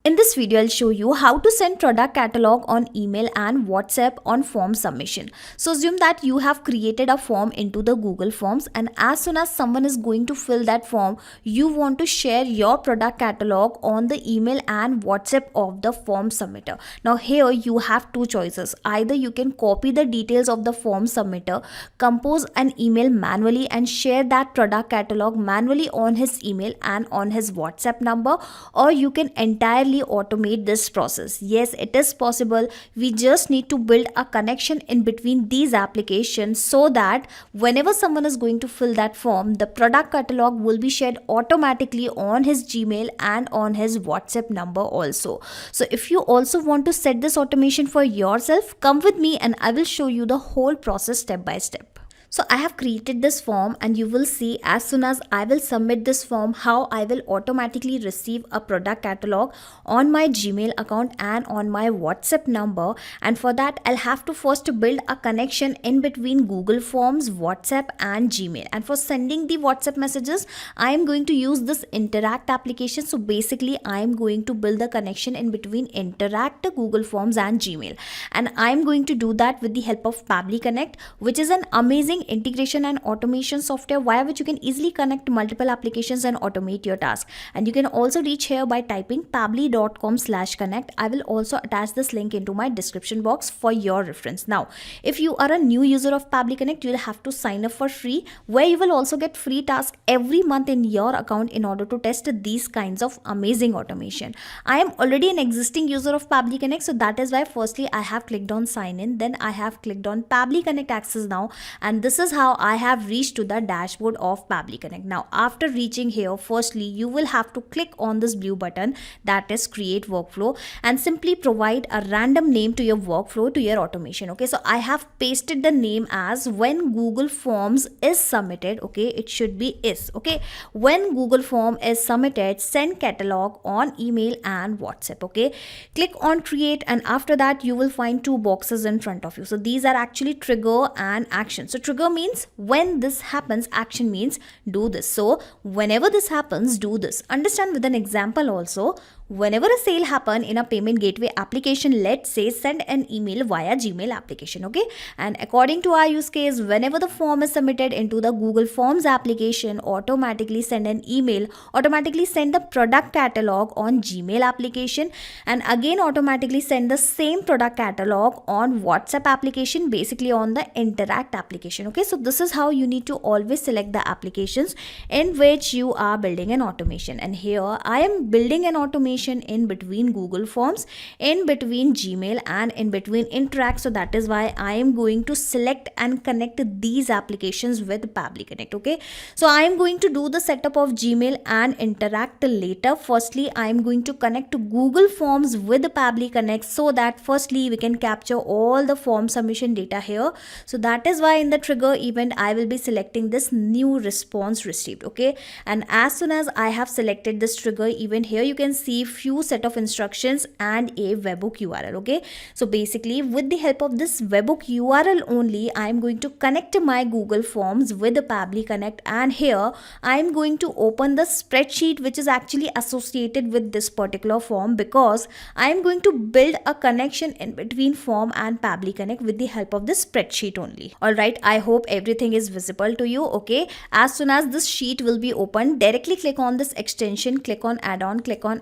In this video, I'll show you how to send product catalog on email and WhatsApp on form submission. So assume that you have created a form into the Google Forms, and as soon as someone is going to fill that form, you want to share your product catalog on the email and WhatsApp of the form submitter. Now here you have two choices. Either you can copy the details of the form submitter, compose an email manually and share that product catalog manually on his email and on his WhatsApp number, or you can entirely automate this process. Yes, it is possible. We just need to build a connection in between these applications so that whenever someone is going to fill that form, the product catalog will be shared automatically on his Gmail and on his WhatsApp number also. So if you also want to set this automation for yourself, come with me and I will show you the whole process step by step. So I have created this form, and you will see as soon as I will submit this form how I will automatically receive a product catalog on my Gmail account and on my WhatsApp number. And for that I'll have to first build a connection in between Google Forms, WhatsApp and Gmail. And for sending the WhatsApp messages, I am going to use this Interact application. So basically I am going to build the connection in between Interact, Google Forms and Gmail. And I am going to do that with the help of Pabbly Connect, which is an amazing integration and automation software via which you can easily connect multiple applications and automate your task. And you can also reach here by typing pabbly.com/connect. I will also attach this link into my description box for your reference. Now, if you are a new user of Pabbly Connect, you will have to sign up for free, where you will also get free tasks every month in your account in order to test these kinds of amazing automation. I am already an existing user of Pabbly Connect, so that is why firstly I have clicked on sign in, then I have clicked on Pabbly Connect access now, and this is how I have reached to the dashboard of Pabbly Connect. Now after reaching here, firstly you will have to click on this blue button, that is create workflow, and simply provide a random name to your workflow, to your automation. Okay, so I have pasted the name as when Google Forms is submitted. Okay, it should be is. Okay, when Google Form is submitted, send catalog on email and WhatsApp. Okay, click on create, and after that you will find two boxes in front of you. So these are actually trigger and action. So trigger means when this happens, action means do this. So whenever this happens, do this. Understand with an example also. Whenever a sale happen in a payment gateway application, let's say send an email via Gmail application. Okay, and according to our use case, whenever the form is submitted into the Google Forms application, automatically send an email, automatically send the product catalog on Gmail application, and again automatically send the same product catalog on WhatsApp application, basically on the Interact application. Okay, so this is how you need to always select the applications in which you are building an automation. And here I am building an automation in between Google Forms, in between Gmail and in between Interact. So that is why I am going to select and connect these applications with Pabbly Connect. Okay, so I am going to do the setup of Gmail and Interact later. Firstly I am going to connect to Google Forms with Pabbly Connect, so that firstly we can capture all the form submission data here. So that is why in the trigger event I will be selecting this new response received. Okay, and as soon as I have selected this trigger event, here you can see few set of instructions and a webhook URL. Okay, so basically with the help of this webhook URL only, I am going to connect my Google Forms with the Pabbly Connect, and here I am going to open the spreadsheet which is actually associated with this particular form, because I am going to build a connection in between form and Pabbly Connect with the help of this spreadsheet only. Alright, I hope everything is visible to you. Okay, as soon as this sheet will be opened, directly click on this extension, click on add-on, click on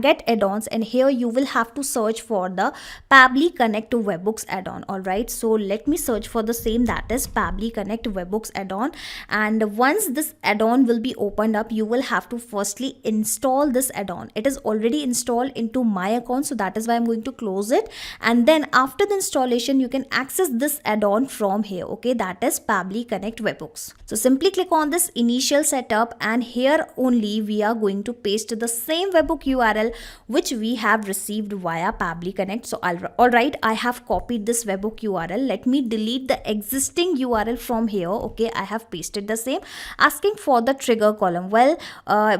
get add-ons, and here you will have to search for the Pabbly Connect webhooks add-on. Alright, so let me search for the same, that is Pabbly Connect webhooks add-on. And once this add-on will be opened up, you will have to firstly install this add-on. It is already installed into my account, so that is why I'm going to close it, and then after the installation you can access this add-on from here. Okay, that is Pabbly Connect webhooks. So simply click on this initial setup, and here only we are going to paste the same webhook URL which we have received via Pabbly Connect. So alright, I have copied this webhook URL. Let me delete the existing URL from here. Okay, I have pasted the same, asking for the trigger column. Well,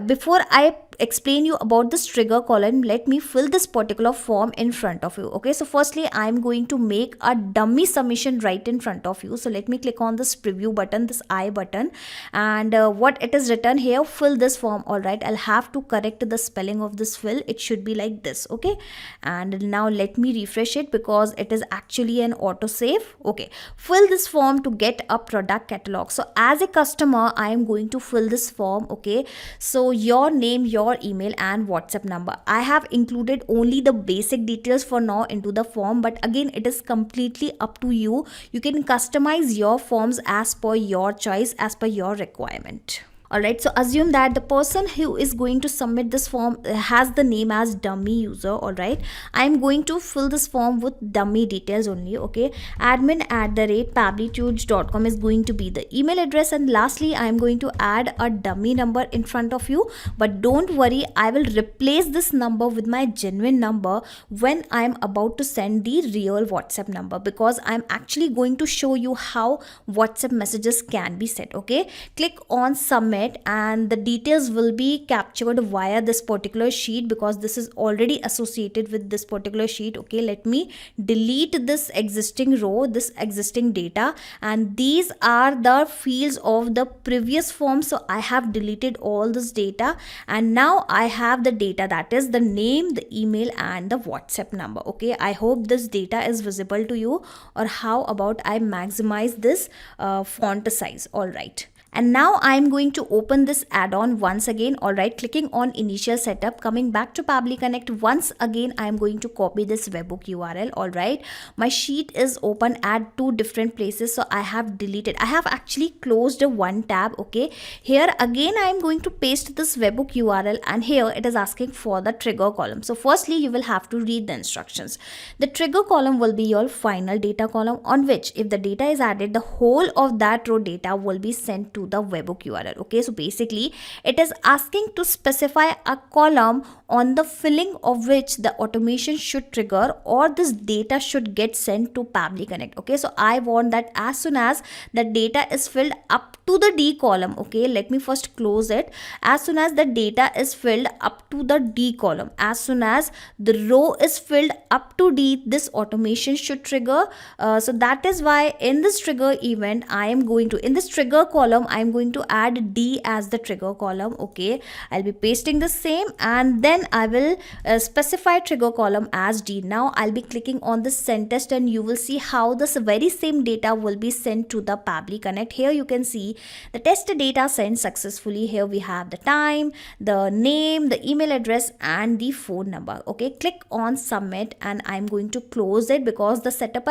before I explain you about this trigger column, let me fill this particular form in front of you. Okay, so firstly I'm going to make a dummy submission right in front of you. So let me click on this preview button, this I button, and what it is written here, fill this form. All right, I'll have to correct the spelling of this fill. It should be like this. Okay, and now let me refresh it because it is actually an autosave. Okay, fill this form to get a product catalog. So as a customer I am going to fill this form. Okay, so your name, your email and WhatsApp number. I have included only the basic details for now into the form, but again it is completely up to you. You can customize your forms as per your choice, as per your requirement. Alright, so assume that the person who is going to submit this form has the name as dummy user. Alright, I'm going to fill this form with dummy details only. Okay, admin@pabblytudes.com is going to be the email address, and lastly I'm going to add a dummy number in front of you. But don't worry, I will replace this number with my genuine number when I'm about to send the real WhatsApp number, because I'm actually going to show you how WhatsApp messages can be sent. Okay, click on submit and the details will be captured via this particular sheet, because this is already associated with this particular sheet. Okay, let me delete this existing row, this existing data, and these are the fields of the previous form. So I have deleted all this data, and now I have the data, that is the name, the email and the WhatsApp number. Okay, I hope this data is visible to you, or how about I maximize this font size. All right, and now I'm going to open this add-on once again. Alright, clicking on initial setup, coming back to Pabbly Connect. Once again I'm going to copy this webhook URL. Alright, my sheet is open at two different places, so I have deleted, I have actually closed one tab. Okay, here again I'm going to paste this webhook URL, and here it is asking for the trigger column. So firstly you will have to read the instructions. The trigger column will be your final data column, on which if the data is added, the whole of that row data will be sent to the webhook URL. Okay, so basically it is asking to specify a column on the filling of which the automation should trigger, or this data should get sent to Pabbly Connect. Okay, so I want that as soon as the data is filled up to the D column. Okay, let me first close it. As soon as the data is filled up to the D column, as soon as the row is filled up to D, this automation should trigger. So that is why in this trigger event I am going to, in this trigger column I'm going to add D as the trigger column. Okay, I'll be pasting the same, and then I will specify trigger column as D. Now I'll be clicking on this send test, and you will see how this very same data will be sent to the Pabbly Connect. Here you can see the test data sent successfully. Here we have the time, the name, the email address and the phone number. Okay, click on submit, and I'm going to close it because the setup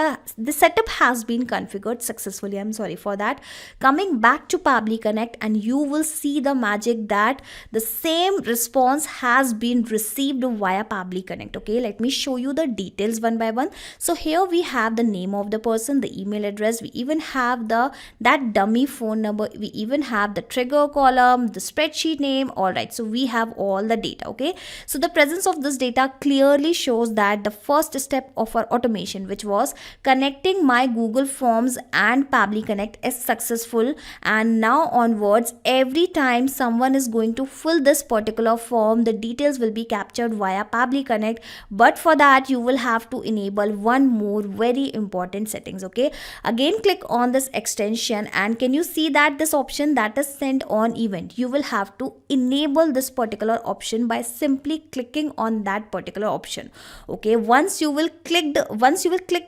has been configured successfully. I'm sorry for that. Coming back to Pabbly Connect, and you will see the magic that the same response has been received via Pabbly Connect. Okay, let me show you the details one by one. So here we have the name of the person, the email address, we even have that dummy phone number, we even have the trigger column, the spreadsheet name. All right, so we have all the data. Okay, so the presence of this data clearly shows that the first step of our automation, which was connecting my Google Forms and Pabbly Connect, is successful. And now onwards, every time someone is going to fill this particular form, the details will be captured via Pabbly Connect. But for that you will have to enable one more very important settings. Okay, again click on this extension, and can you see that this option, that is send on event, you will have to enable this particular option by simply clicking on that particular option. Okay, once you will click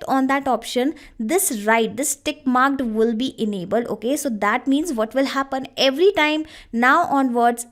on that option, this tick marked will be enabled. Okay, so that means what will happen, every time now onwards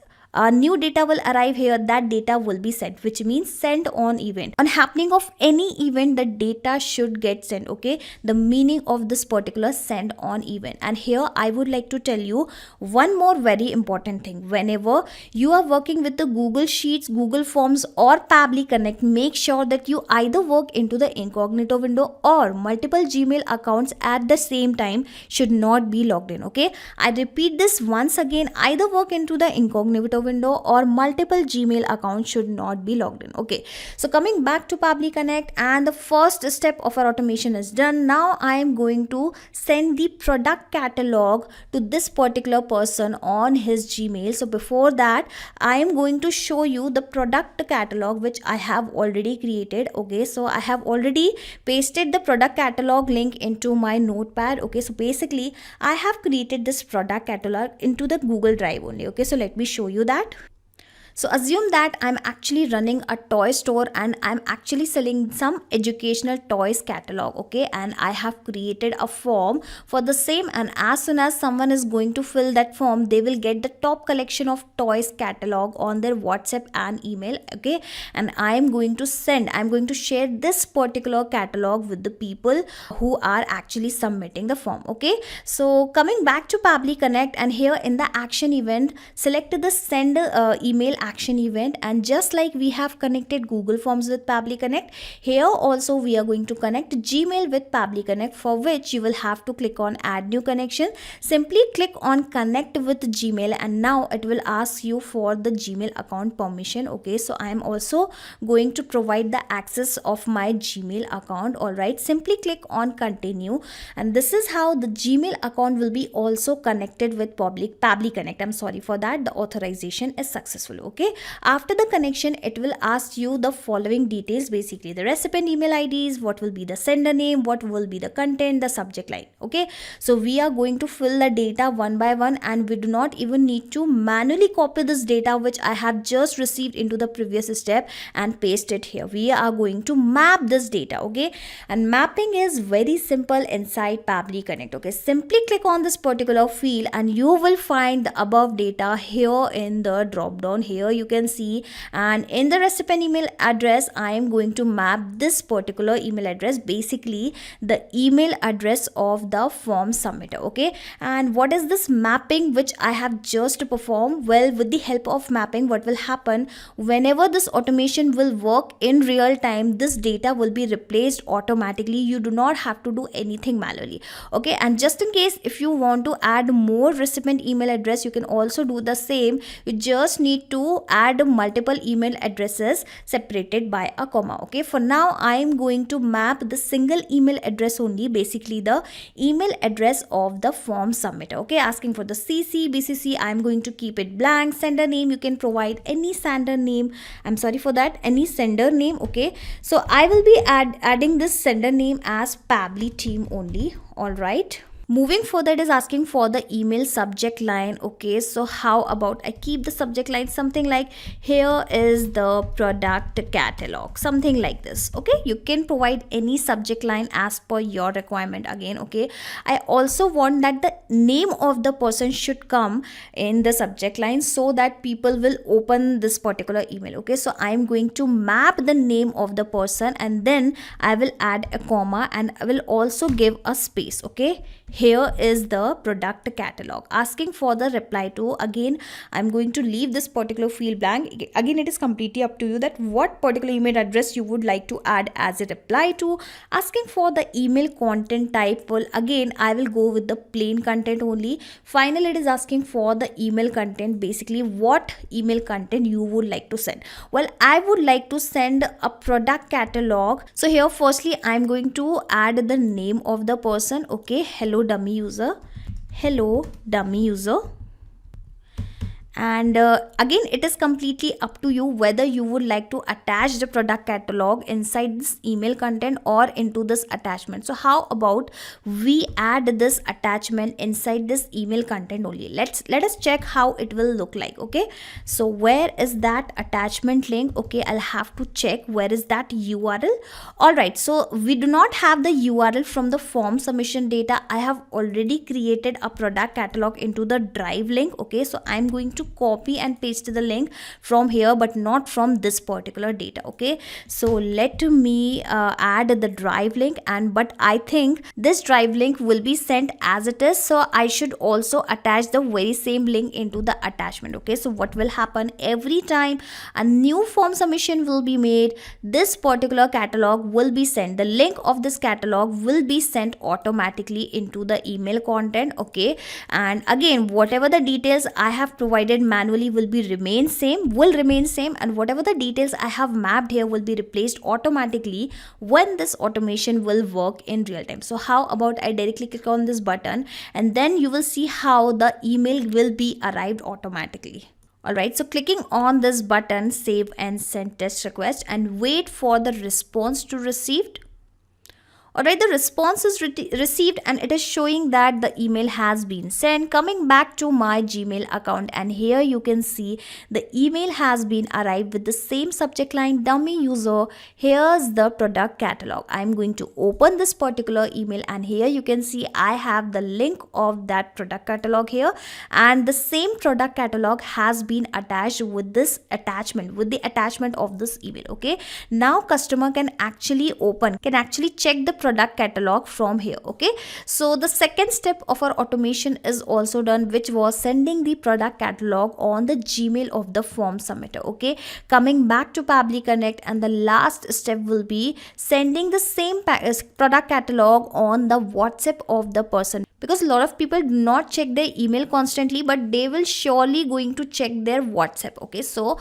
new data will arrive here, that data will be sent, which means send on event. On happening of any event, the data should get sent. Okay, the meaning of this particular send on event. And here I would like to tell you one more very important thing. Whenever you are working with the Google Sheets, Google Forms or Pabbly Connect, make sure that you either work into the incognito window, or multiple Gmail accounts at the same time should not be logged in. Okay, I repeat this once again, either work into the incognito window or multiple Gmail accounts should not be logged in. Okay, so coming back to Pabbly Connect, and the first step of our automation is done. Now I am going to send the product catalog to this particular person on his Gmail. So before that, I am going to show you the product catalog which I have already created. Okay, so I have already pasted the product catalog link into my notepad. Okay, so basically I have created this product catalog into the Google Drive only. Okay, so let me show you that. So assume that I'm actually running a toy store and I'm actually selling some educational toys catalog. Okay, and I have created a form for the same, and as soon as someone is going to fill that form, they will get the top collection of toys catalog on their WhatsApp and email. Okay, and I'm going to share this particular catalog with the people who are actually submitting the form. Okay, so coming back to Pabbly Connect, and here in the action event, select the send email action event, and just like we have connected Google Forms with Pabbly Connect, here also we are going to connect Gmail with Pabbly Connect, for which you will have to click on add new connection. Simply click on connect with Gmail, and now it will ask you for the Gmail account permission. Okay, so I am also going to provide the access of my Gmail account. All right, simply click on continue, and this is how the Gmail account will be also connected with Pabbly Connect. I'm sorry for that, the authorization is successful. Okay, after the connection, it will ask you the following details, basically the recipient email IDs, what will be the sender name, what will be the content, the subject line. Okay, so we are going to fill the data one by one, and we do not even need to manually copy this data which I have just received into the previous step and paste it here. We are going to map this data. Okay, and mapping is very simple inside Pabbly Connect. Okay, simply click on this particular field and you will find the above data here in the drop down. Here you can see, and in the recipient email address, I am going to map this particular email address, basically the email address of the form submitter. Okay, and what is this mapping which I have just performed? Well, with the help of mapping, what will happen, whenever this automation will work in real time, this data will be replaced automatically. You do not have to do anything manually. Okay, and just in case if you want to add more recipient email address, you can also do the same. You just need to add multiple email addresses separated by a comma. Okay, for now I am going to map the single email address only, basically the email address of the form submitter. Okay, asking for the CC, BCC, I am going to keep it blank. Sender name, you can provide any sender name. I'm sorry for that, any sender name. Okay, so I will be adding this sender name as Pabbly team only. All right. Moving further, it is asking for the email subject line. Okay, so how about I keep the subject line something like here is the product catalog, something like this. Okay, you can provide any subject line as per your requirement again. Okay, I also want that the name of the person should come in the subject line so that people will open this particular email. Okay, so I am going to map the name of the person, and then I will add a comma, and I will also give a space. Okay, here is the product catalog. Asking for the reply to, again I'm going to leave this particular field blank. Again, it is completely up to you that what particular email address you would like to add as a reply to. Asking for the email content type, well, again I will go with the plain content only. Finally, it is asking for the email content, basically what email content you would like to send. Well, I would like to send a product catalog. So here firstly I'm going to add the name of the person. Okay, hello dummy user, hello dummy user. And again, it is completely up to you whether you would like to attach the product catalog inside this email content or into this attachment. So how about we add this attachment inside this email content only. Let us check how it will look like. Okay, so where is that attachment link? Okay, I'll have to check where is that URL. All right, so we do not have the URL from the form submission data. I have already created a product catalog into the drive link. Okay, so I'm going to copy and paste the link from here, but not from this particular data. Okay, so let me add the drive link, but I think this drive link will be sent as it is, so I should also attach the very same link into the attachment. Okay, so what will happen, every time a new form submission will be made, this particular catalog will be sent, the link of this catalog will be sent automatically into the email content. Okay, and again, whatever the details I have provided created manually will remain same, and whatever the details I have mapped here will be replaced automatically when this automation will work in real time. So how about I directly click on this button, and then you will see how the email will be arrived automatically. Alright, so clicking on this button, save and send test request, and wait for the response to received. Alright, the response is received, and it is showing that the email has been sent. Coming back to my Gmail account, and here you can see the email has been arrived with the same subject line, dummy user, here's the product catalog. I'm going to open this particular email, and here you can see I have the link of that product catalog here, and the same product catalog has been attached with this attachment, with the attachment of this email. Okay, now customer can actually check the product catalog from here. Okay, so the second step of our automation is also done, which was sending the product catalog on the Gmail of the form submitter. Okay, coming back to Pabbly Connect, and the last step will be sending the same product catalog on the WhatsApp of the person, because a lot of people do not check their email constantly, but they will surely going to check their WhatsApp. Okay, so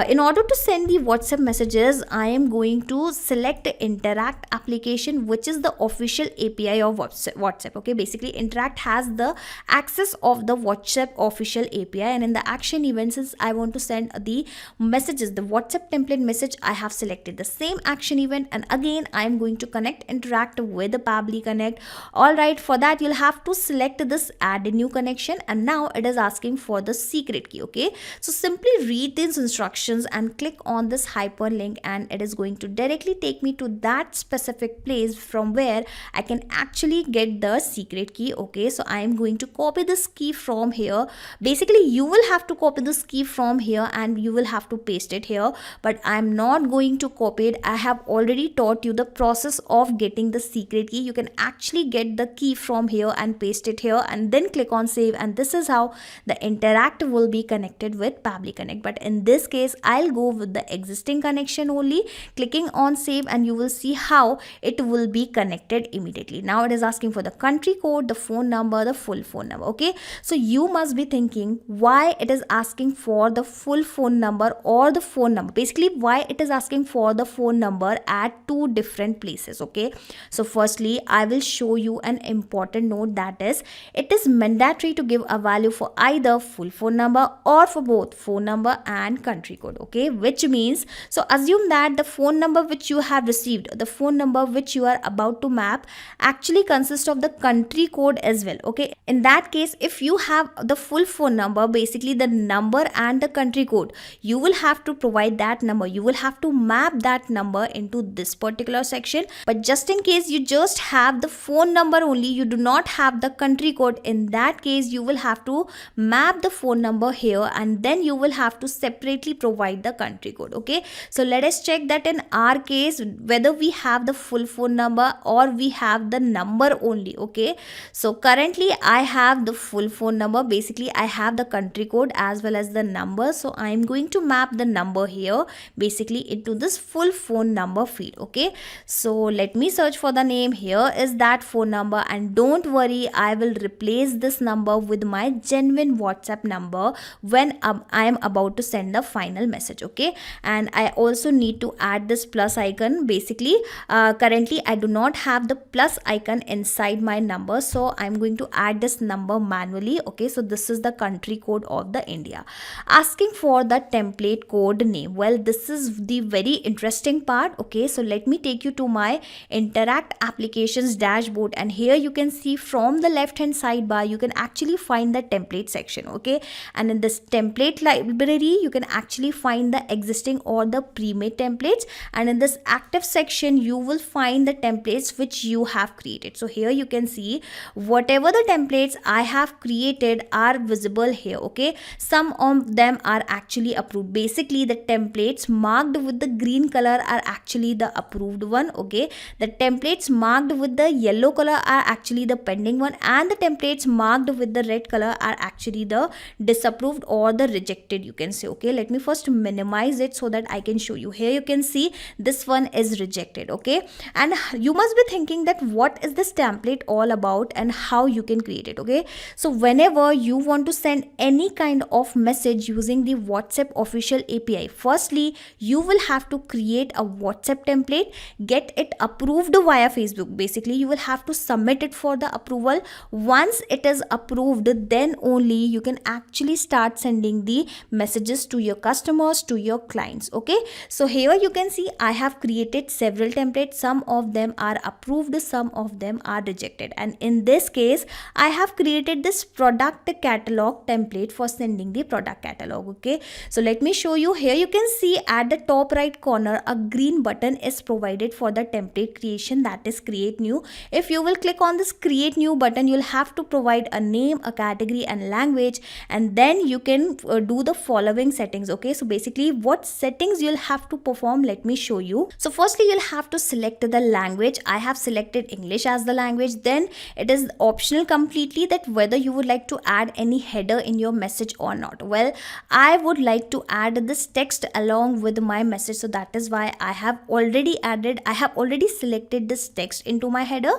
in order to send the WhatsApp messages, I am going to select Interact application, which is the official API of WhatsApp. Okay, basically Interact has the access of the WhatsApp official API, and in the action events, since I want to send the messages, the WhatsApp template message, I have selected the same action event, and again I am going to connect Interact with the Pabbly Connect. All right, for that you'll have to select this add a new connection, and now it is asking for the secret key. Okay, so simply read these instructions and click on this hyperlink, and it is going to directly take me to that specific place from where I can actually get the secret key. Okay, so I am going to copy this key from here. Basically you will have to copy this key from here and you will have to paste it here, but I am not going to copy it. I have already taught you the process of getting the secret key. You can actually get the key from here and paste it here, and then click on save, and this is how the Interact will be connected with Pabbly Connect. But in this case I'll go with the existing connection only, clicking on save, and you will see how it will be connected immediately. Now it is asking for the country code, the phone number, the full phone number. Okay, so you must be thinking why it is asking for the full phone number or the phone number, basically why it is asking for the phone number at two different places. Okay, so firstly I will show you an important note, that is it is mandatory to give a value for either full phone number or for both phone number and country code. Okay, which means, so assume that the phone number which you have received, the phone number which you are about to map, actually consists of the country code as well. Okay, in that case if you have the full phone number, basically the number and the country code, you will have to provide that number, you will have to map that number into this particular section. But just in case you just have the phone number only, you do not have the country code, in that case you will have to map the phone number here, and then you will have to separately provide the country code. Okay, so let us check that in our case whether we have the full phone number or we have the number only. Okay, so currently I have the full phone number, basically I have the country code as well as the number, so I am going to map the number here basically into this full phone number field. Okay, so let me search for the name. Here is that phone number, and don't worry, I will replace this number with my genuine WhatsApp number when I am about to send the final message. Okay, and I also need to add this plus icon. Basically currently I do not have the plus icon inside my number, so I'm going to add this number manually. Okay, so this is the country code of the India. Asking for the template code name, well, this is the very interesting part. Okay, so let me take you to my Interact applications dashboard, and here you can see from the left hand sidebar you can actually find the template section. Okay, and in this template library you can actually find the existing or the pre-made templates, and in this active section you will find the templates which you have created. So here you can see whatever the templates I have created are visible here. Okay, some of them are actually approved. Basically the templates marked with the green color are actually the approved one. Okay, the templates marked with the yellow color are actually the pending pending one, and the templates marked with the red color are actually the disapproved or the rejected, you can say. Okay, let me first minimize it so that I can show you. Here you can see this one is rejected. Okay, and you must be thinking that what is this template all about and how you can create it. Okay, so whenever you want to send any kind of message using the WhatsApp official API, firstly you will have to create a WhatsApp template, get it approved via Facebook. Basically you will have to submit it for the approval. Once it is approved, then only you can actually start sending the messages to your customers, to your clients. Okay, so here you can see I have created several templates. Some of them are approved, some of them are rejected, and in this case I have created this product catalog template for sending the product catalog. Okay, so let me show you. Here you can see at the top right corner a green button is provided for the template creation, that is create new. If you will click on this create new button, you'll have to provide a name, a category and language, and then you can do the following settings. Okay, so basically what settings you'll have to perform, let me show you. So firstly you'll have to select the language. I have selected English as the language. Then it is optional completely that whether you would like to add any header in your message or not. Well, I would like to add this text along with my message, so that is why I have already selected this text into my header.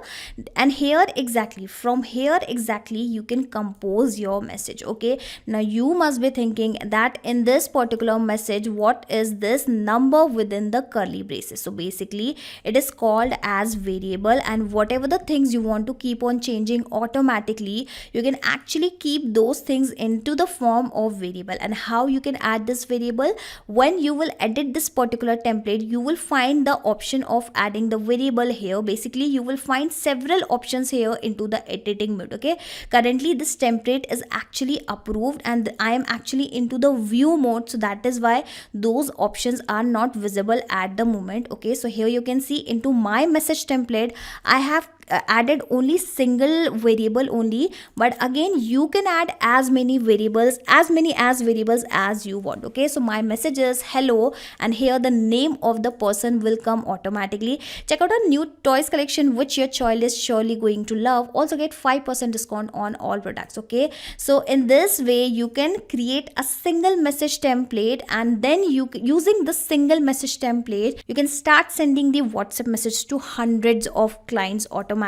And here exactly, from here exactly you can compose your message. Okay, now you must be thinking that in this particular message, what is this number within the curly braces? So basically it is called as variable, and whatever the things you want to keep on changing automatically, you can actually keep those things into the form of variable. And how you can add this variable, when you will edit this particular template, you will find the option of adding the variable here. Basically you will find several options here into the editing mode. Okay, currently this template is actually approved and I am actually into the view mode, so that is why those options are not visible at the moment. Okay, so here you can see into my message template I have added only single variable only, but again you can add as many variables as you want. Okay, so my message is hello, and here the name of the person will come automatically. Check out a new toys collection which your child is surely going to love. Also get 5% discount on all products. Okay, so in this way you can create a single message template, and then you using the single message template you can start sending the WhatsApp message to hundreds of clients automatically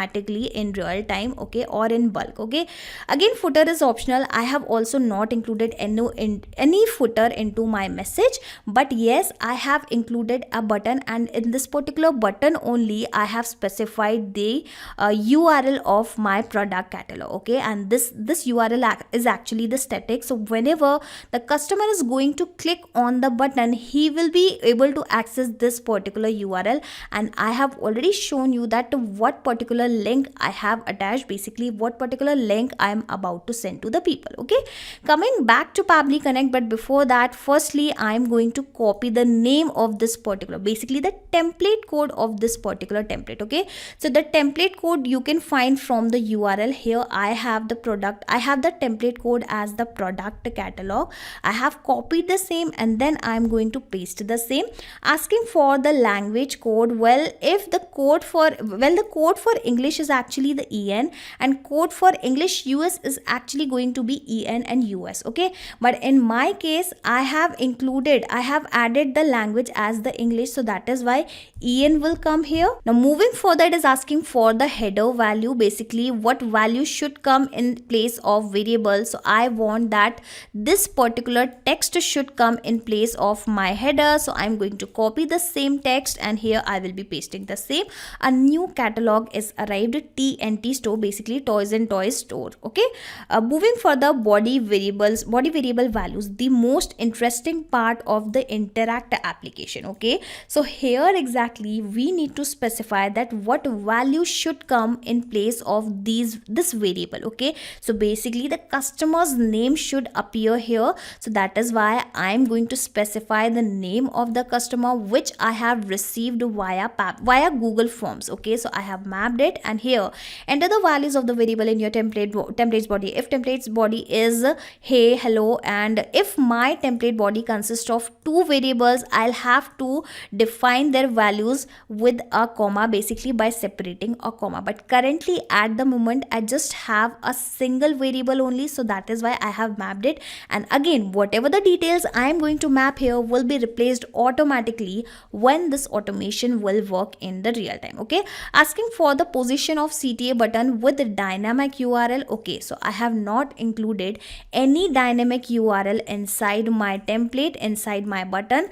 in real time. Okay, or in bulk. Okay, again footer is optional. I have also not included any footer into my message, but yes, I have included a button, and in this particular button only I have specified the URL of my product catalog. Okay, and this URL is actually the static, so whenever the customer is going to click on the button, he will be able to access this particular URL. And I have already shown you that what particular link I have attached, basically what particular link I am about to send to the people. Okay, coming back to Pabbly Connect, but before that, firstly I am going to copy the name of this particular, basically the template code of this particular template. Okay, so the template code you can find from the URL. Here I have the template code as the product catalog. I have copied the same, and then I am going to paste the same. Asking for the language code, well, if the code for English is actually the EN, and code for English US is actually going to be EN and US. Okay, but in my case I have added the language as the English, so that is why EN will come here. Now moving further, it is asking for the header value, basically what value should come in place of variable. So I want that this particular text should come in place of my header, so I'm going to copy the same text, and here I will be pasting the same. A new catalog is arrived at TNT store, basically toys and toys store. Okay, moving further, body variable values, the most interesting part of the interact application. Okay, so here exactly we need to specify that what value should come in place of this variable. Okay, so basically the customer's name should appear here, so that is why I'm going to specify the name of the customer which I have received via Google Forms. Okay, so I have mapped it, and here enter the values of the variable in your template's body. If template's body is hey, hello, and if my template body consists of two variables, I'll have to define their values with a comma, basically by separating a comma. But currently at the moment I just have a single variable only, so that is why I have mapped it. And again, whatever the details I am going to map here will be replaced automatically when this automation will work in the real time. Okay, asking for the position of CTA button with the dynamic URL. Okay, so I have not included any dynamic URL inside my template, inside my button.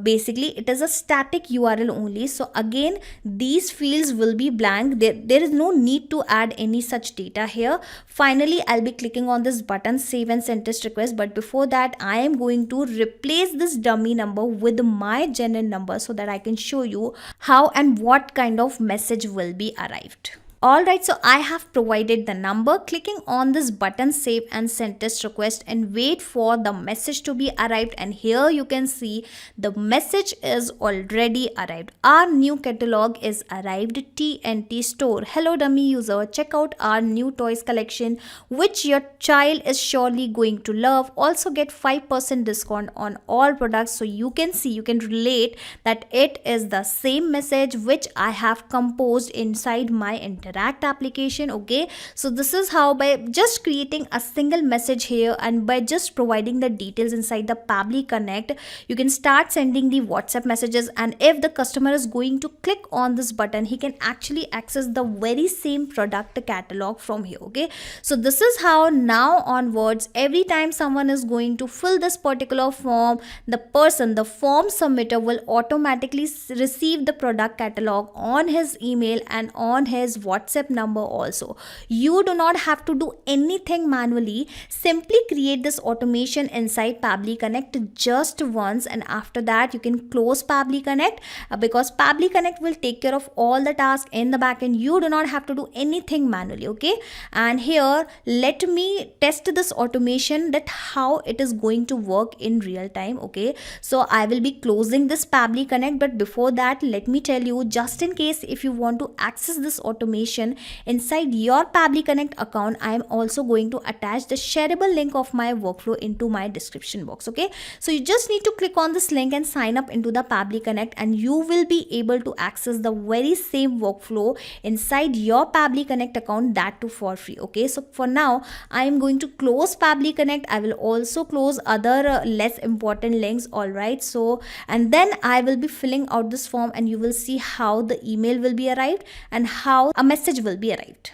Basically it is a static URL only, so again these fields will be blank. There is no need to add any such data here. Finally, I'll be clicking on this button, save and send test request, but before that I am going to replace this dummy number with my genuine number so that I can show you how and what kind of message will be arrived. Alright, so I have provided the number. Clicking on this button, save and send test request, and wait for the message to be arrived, and here you can see the message is already arrived. Our new catalog is arrived. TNT store. Hello dummy user, check out our new toys collection which your child is surely going to love. Also get 5% discount on all products. So you can see, you can relate that it is the same message which I have composed inside my Interact application. Okay, so this is how, by just creating a single message here and by just providing the details inside the Pabbly Connect, you can start sending the WhatsApp messages, and if the customer is going to click on this button, he can actually access the very same product catalog from here. Okay, so this is how now onwards, every time someone is going to fill this particular form, the form submitter will automatically receive the product catalog on his email and on his WhatsApp number also. You do not have to do anything manually. Simply create this automation inside Pabbly Connect just once, and after that you can close Pabbly Connect because Pabbly Connect will take care of all the tasks in the backend. You do not have to do anything manually. Okay, and here let me test this automation, that how it is going to work in real time. Okay, so I will be closing this Pabbly Connect, but before that let me tell you, just in case if you want to access this automation inside your Pabbly Connect account, I am also going to attach the shareable link of my workflow into my description box. Okay, so you just need to click on this link and sign up into the Pabbly Connect, and you will be able to access the very same workflow inside your Pabbly Connect account, that too for free. Okay, so for now I am going to close Pabbly Connect. I will also close other less important links. All right, so and then I will be filling out this form, and you will see how the email will be arrived and how a message will be arrived.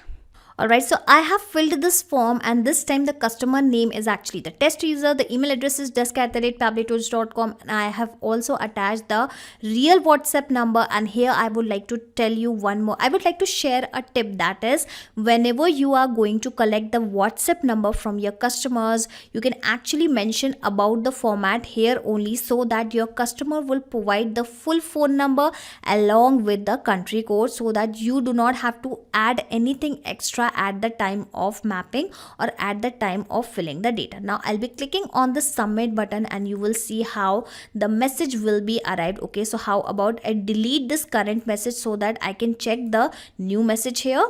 Alright, so I have filled this form, and this time the customer name is actually the test user, the email address is desk@pabblytools.com, and I have also attached the real WhatsApp number. And here I would like to tell you one more. I would like to share a tip, that is, whenever you are going to collect the WhatsApp number from your customers, you can actually mention about the format here only, so that your customer will provide the full phone number along with the country code, so that you do not have to add anything extra at the time of mapping or at the time of filling the data. Now I'll be clicking on the submit button, and you will see how the message will be arrived. Okay, so how about I delete this current message so that I can check the new message here.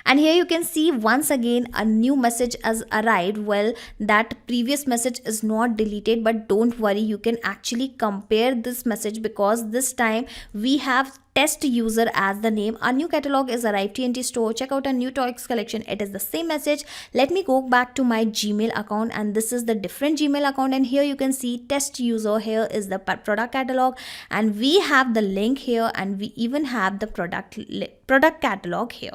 And here you can see once again a new message has arrived. Well, that previous message is not deleted, but don't worry, you can actually compare this message because this time we have test user as the name. Our new catalog is arrived, TNT store, check out a new toys collection. It is the same message. Let me go back to my Gmail account, and this is the different Gmail account, and here you can see test user. Here is the product catalog, and we have the link here, and we even have the product catalog here.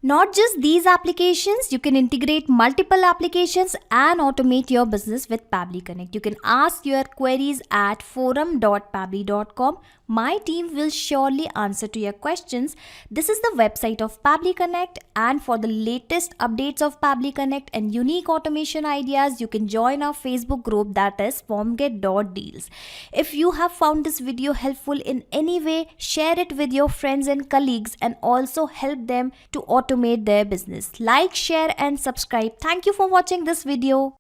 Not just these applications, you can integrate multiple applications and automate your business with Pabbly Connect. You can ask your queries at forum.pabbly.com. My team will surely answer to your questions. This is the website of Pabbly Connect, and for the latest updates of Pabbly Connect and unique automation ideas, you can join our Facebook group, that is formget.deals. If you have found this video helpful in any way, share it with your friends and colleagues and also help them to automate their business. Like, share and subscribe. Thank you for watching this video.